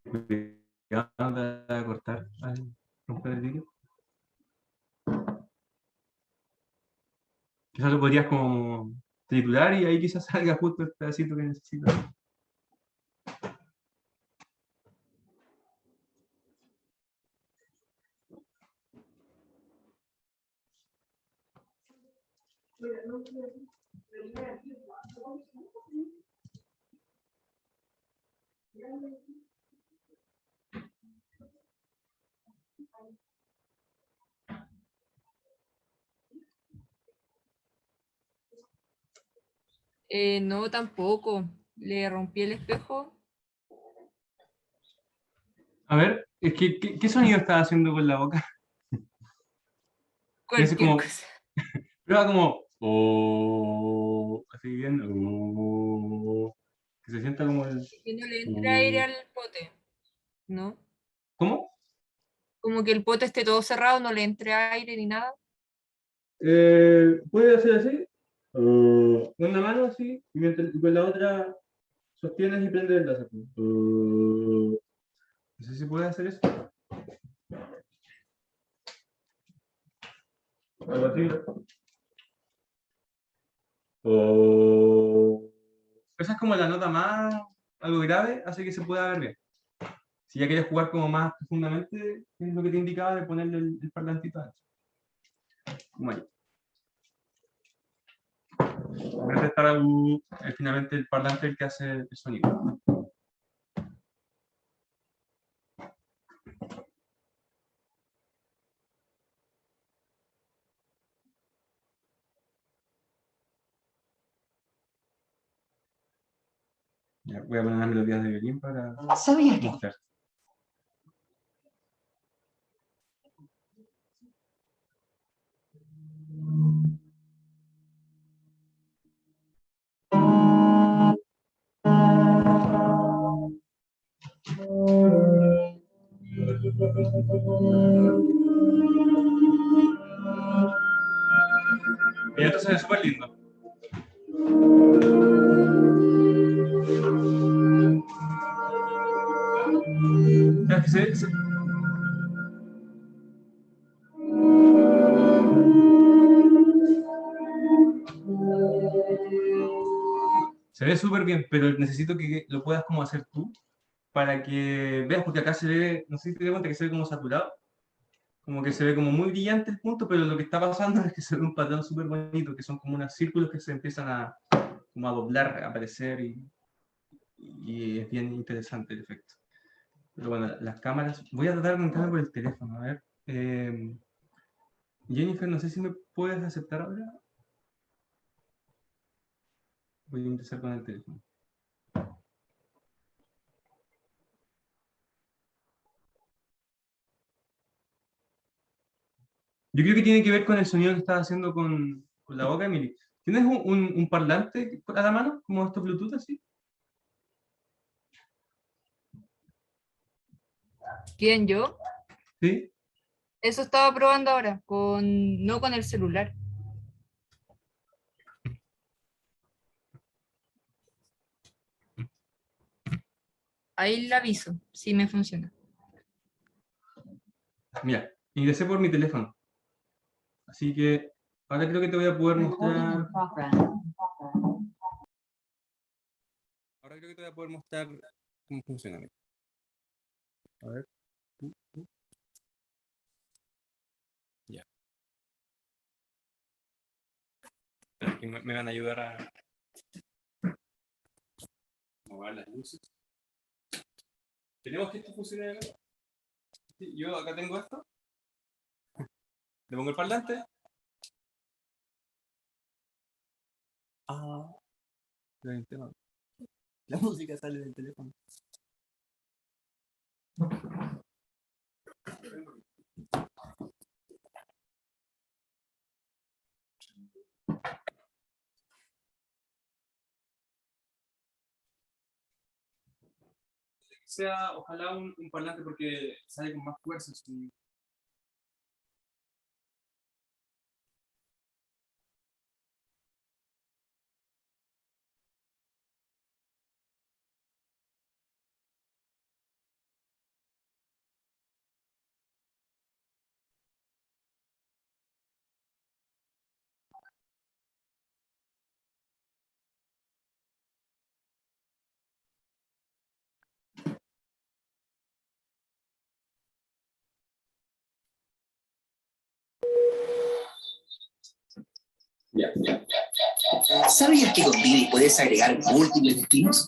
Cuidado de cortar, al romper el vidrio. Quizás lo podrías como triturar y ahí quizás salga justo el pedacito que necesitas. No, tampoco. Le rompí el espejo. A ver, es que, ¿qué sonido estás haciendo con la boca? Ese Cualquier como, cosa. Prueba como, así bien, que se sienta como el... Que no le entre aire al pote, ¿no? ¿Cómo? Como que el pote esté todo cerrado, no le entre aire ni nada. Puede hacer así, con una mano así, y con la otra sostienes y prendes el láser. No sé si puedes hacer eso. Algo así. Esa es como la nota más, algo grave, hace que se pueda ver bien. Si ya quieres jugar como más profundamente, es lo que te indicaba de ponerle el parlantito antes. Como ahí. En vez de estar finalmente el parlante el que hace el sonido. Ya, voy a poner las melodías de violín para ¿Sabías que mostrar. Y esto se ve súper lindo. Ya que se ve súper bien, pero necesito que lo puedas como hacer tú para que veas, porque acá se ve, no sé si te das cuenta que se ve como saturado, como que se ve como muy brillante el punto, pero lo que está pasando es que se ve un patrón súper bonito, que son como unos círculos que se empiezan como a doblar, a aparecer, y es bien interesante el efecto. Pero bueno, las cámaras, voy a tratar de entrar por el teléfono, a ver. Jennifer, no sé si me puedes aceptar ahora. Voy a empezar con el teléfono. Yo creo que tiene que ver con el sonido que estás haciendo con la boca, Emily. ¿Tienes un parlante a la mano, como estos Bluetooth así? ¿Quién, yo? Sí. Eso estaba probando ahora, no con el celular. Ahí le aviso, si me funciona. Mira, ingresé por mi teléfono. Así que ahora creo que te voy a poder recording in mostrar. progress? Ahora creo que te voy a poder mostrar cómo funciona. A ver. Ya. Aquí me van a ayudar a mover las luces. Tenemos que esto funcione de verdad. Sí, yo acá tengo esto. Le pongo el parlante. Ah, pero hay un tema. La música sale del teléfono. Sea, ojalá un parlante porque sale con más fuerza. ¿Sabías que con Didi puedes agregar múltiples destinos?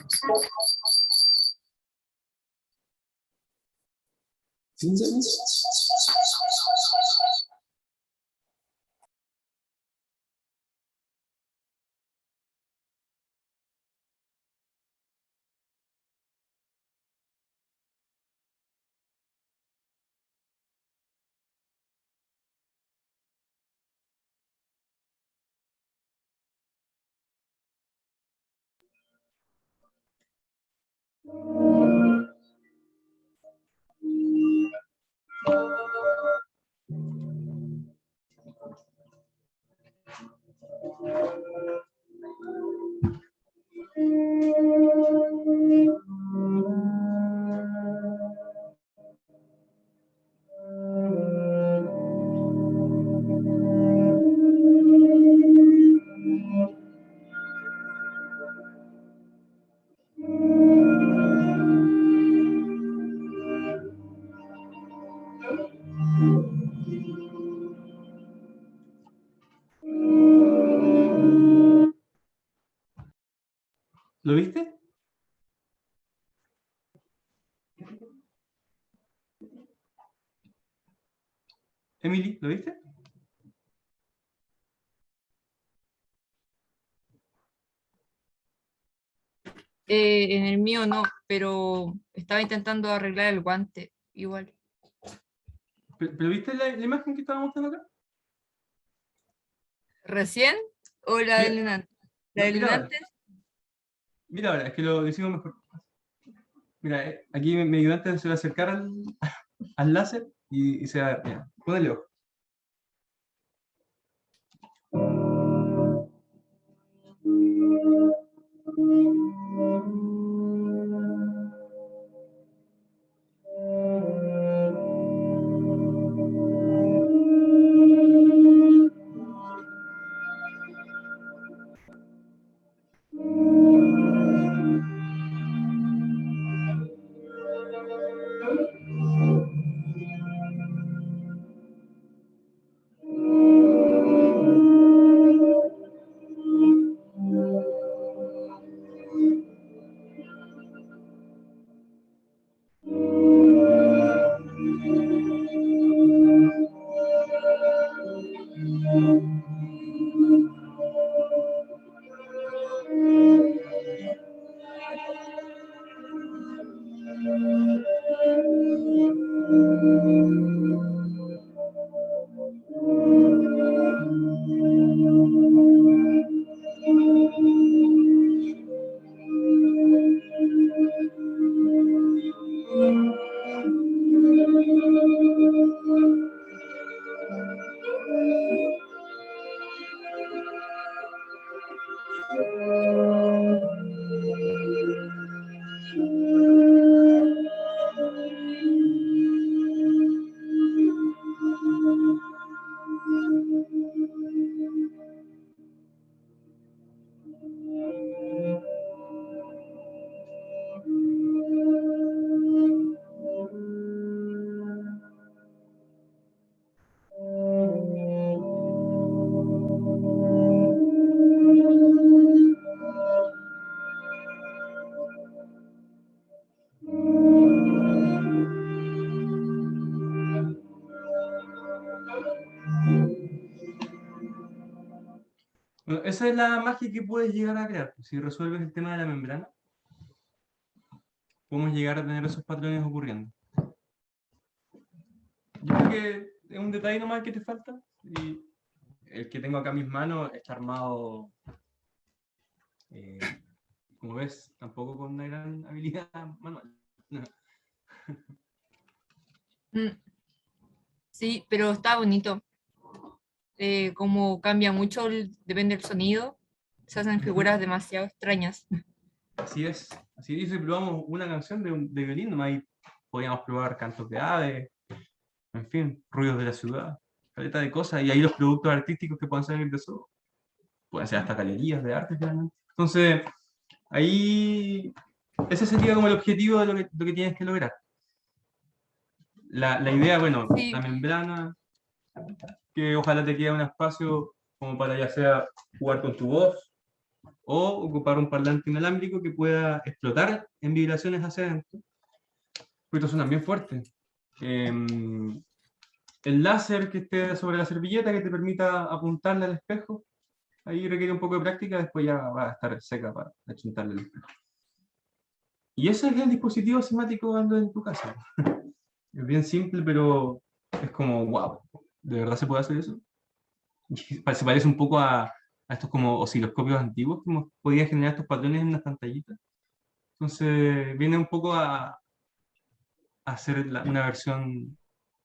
¿Lo viste? Emily, ¿lo viste? En el mío no, pero estaba intentando arreglar el guante, igual. ¿Pero viste la imagen que estaba mostrando acá? ¿Recién? ¿O la Mira, del antes? no, ¿La del mira ahora. antes? Mira ahora, es que lo decimos mejor. Mira, aquí mi ayudante se va a acercar al láser y se va. Mira, ponele ojo. Bueno, esa es la magia que puedes llegar a crear. Si resuelves el tema de la membrana, podemos llegar a tener esos patrones ocurriendo. Yo creo que es un detalle nomás que te falta. Y el que tengo acá en mis manos está armado, eh, como ves, tampoco con una gran habilidad manual. No. Mm, sí, pero está bonito. Como cambia mucho, depende del sonido. Se hacen figuras demasiado extrañas. Así es. Así es. Y probamos una canción de violín, nomás ahí podíamos probar cantos de aves, en fin, ruidos de la ciudad, caleta de cosas. Y ahí los productos artísticos que puedan salir de eso, pueden ser hasta galerías de arte, finalmente. Entonces, ahí, ese sería como el objetivo de lo que tienes que lograr. La idea, bueno, Sí, la membrana, que ojalá te quede un espacio como para ya sea jugar con tu voz o ocupar un parlante inalámbrico que pueda explotar en vibraciones hacia adentro, porque estos suenan bien fuertes. El láser que esté sobre la servilleta que te permita apuntarle al espejo, ahí requiere un poco de práctica, después ya va a estar seca para achuntarle al espejo. Y ese es el dispositivo cinemático que ando en tu casa. Es bien simple, pero es como, wow, ¿de verdad se puede hacer eso? Se parece un poco a estos como osciloscopios antiguos que podían generar estos patrones en unas pantallitas. Entonces viene un poco a hacer una versión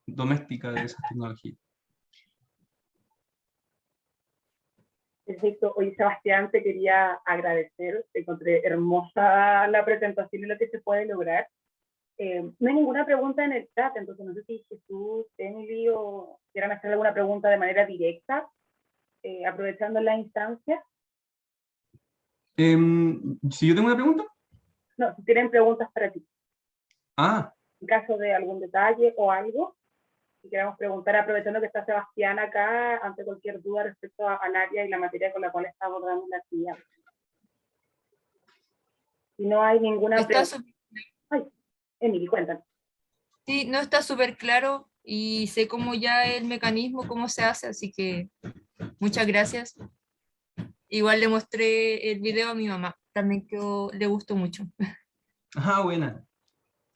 doméstica de esas tecnologías. Perfecto. Oye, Sebastián, te quería agradecer. Te encontré hermosa la presentación y lo que se puede lograr. No hay ninguna pregunta en el chat, entonces no sé si Jesús, Emily o quieran hacer alguna pregunta de manera directa, aprovechando la instancia. Si yo tengo una pregunta. No, si tienen preguntas para ti. Ah, En caso de algún detalle o algo, si queremos preguntar, aprovechando que está Sebastián acá, ante cualquier duda respecto al área y la materia con la cual está abordando la actividad. Si no hay ninguna Está pregunta. Ay, Emily, cuéntanos. Sí, no está súper claro y sé cómo ya el mecanismo, cómo se hace, así que muchas gracias. Igual le mostré el video a mi mamá, también le gustó mucho. buena.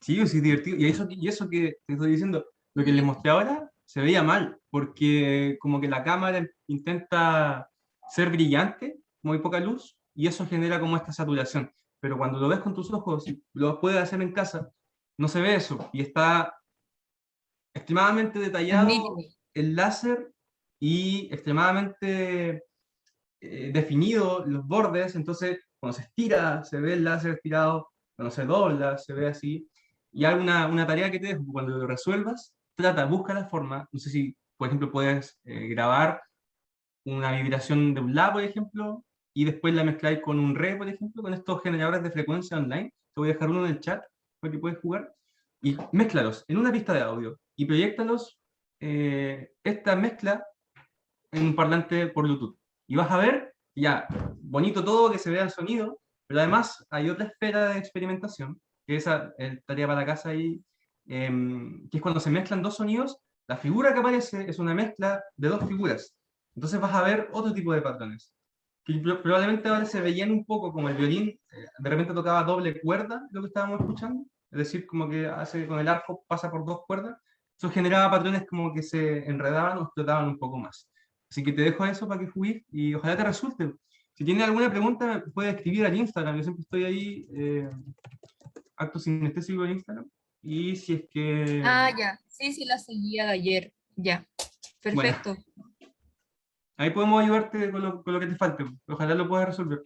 Sí, es divertido. Y eso que te estoy diciendo, lo que les mostré ahora se veía mal, porque como que la cámara intenta ser brillante, muy poca luz, y eso genera como esta saturación. Pero cuando lo ves con tus ojos, y lo puedes hacer en casa, no se ve eso, y está extremadamente detallado Nítido. el láser y extremadamente definido los bordes, entonces cuando se estira se ve el láser estirado, cuando se dobla se ve así. Y hay una tarea que te dejo, cuando lo resuelvas, busca la forma, no sé si, por ejemplo, puedes grabar una vibración de un lado, por ejemplo, y después la mezcláis con un re, por ejemplo, con estos generadores de frecuencia online. Te voy a dejar uno en el chat para que puedas jugar. Y mézclalos en una pista de audio y proyectalos esta mezcla en un parlante por Bluetooth. Y vas a ver, ya, bonito todo, que se vea el sonido, pero además hay otra esfera de experimentación, que esa tarea para la casa ahí, que es cuando se mezclan dos sonidos, la figura que aparece es una mezcla de dos figuras. Entonces vas a ver otro tipo de patrones, que probablemente ahora se veían un poco como el violín, de repente tocaba doble cuerda, lo que estábamos escuchando, es decir, como que hace con el arco, pasa por dos cuerdas, eso generaba patrones como que se enredaban o explotaban un poco más. Así que te dejo eso para que juegues y ojalá te resulte. Si tienes alguna pregunta, puedes escribir al Instagram. Yo siempre estoy ahí, acto sinestésico en Instagram. Y si es que... Ah, ya. Sí, sí, la seguía de ayer. Ya. Bueno, Perfecto. ahí podemos ayudarte con lo que te falte. Ojalá lo puedas resolver.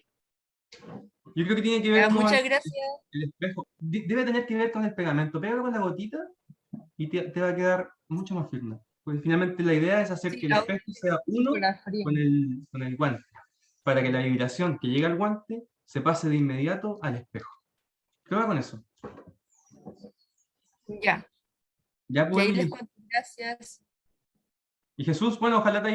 Yo creo que tiene que ver Ya, con muchas gracias. el espejo. Debe tener que ver con el pegamento. Pégalo con la gotita y te va a quedar mucho más firme. Porque finalmente la idea es hacer Sí, que el espejo sea uno la fría. con el guante, para que la vibración que llega al guante se pase de inmediato al espejo. Prueba con eso. Ya. Ya Y pues, ahí les Emily. cuento. Gracias. Y Jesús, bueno, ojalá te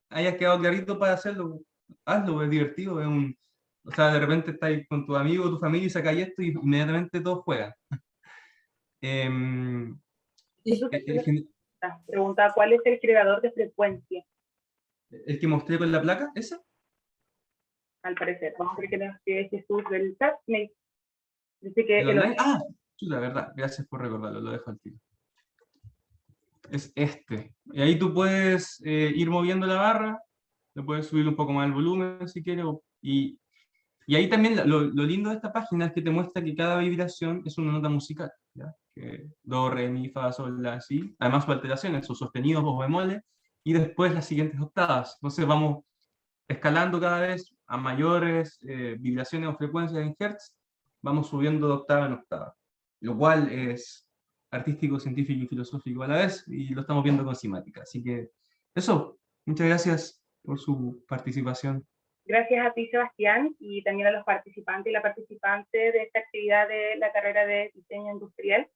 haya quedado clarito para hacerlo. Hazlo, es divertido. O sea, de repente estás con tu amigo, tu familia y sacáis esto y inmediatamente todos juegan. Em, Jesús, el, pregunta, ¿cuál es el generador de frecuencia? el que mostré con la placa, ¿ese? Al parecer. Vamos a ver qué nos escribe Jesús del chat. Me dice que ¿El online? Ah, la verdad, gracias por recordarlo, lo dejo al tiro. Es este. Y ahí tú puedes ir moviendo la barra, le puedes subir un poco más el volumen si quieres, y ahí también lo lindo de esta página es que te muestra que cada vibración es una nota musical, ¿ya? Que do, re, mi, fa, sol, la, si. Además sus alteraciones, sus sostenidos, o bemoles, y después las siguientes octavas. Entonces vamos escalando cada vez a mayores vibraciones o frecuencias en hertz, vamos subiendo de octava en octava, lo cual es artístico, científico y filosófico a la vez, y lo estamos viendo con cimática. Así que eso, muchas gracias por su participación. Gracias a ti, Sebastián, y también a los participantes y la participante de esta actividad de la carrera de diseño industrial,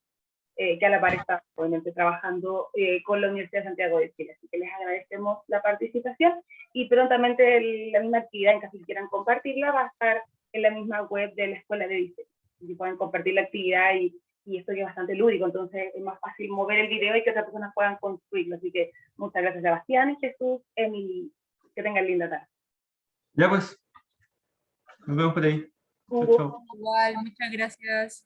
que a la par está obviamente trabajando con la Universidad de Santiago de Chile. Así que les agradecemos la participación y prontamente la misma actividad, en caso que quieran compartirla, va a estar en la misma web de la Escuela de Diseño. Y pueden compartir la actividad y esto que es bastante lúdico, entonces es más fácil mover el video y que otras personas puedan construirlo. Así que muchas gracias, Sebastián, Jesús, Emily, que tengan linda tarde. Ya pues, nos vemos por ahí. Chao, chao. Igual, muchas gracias.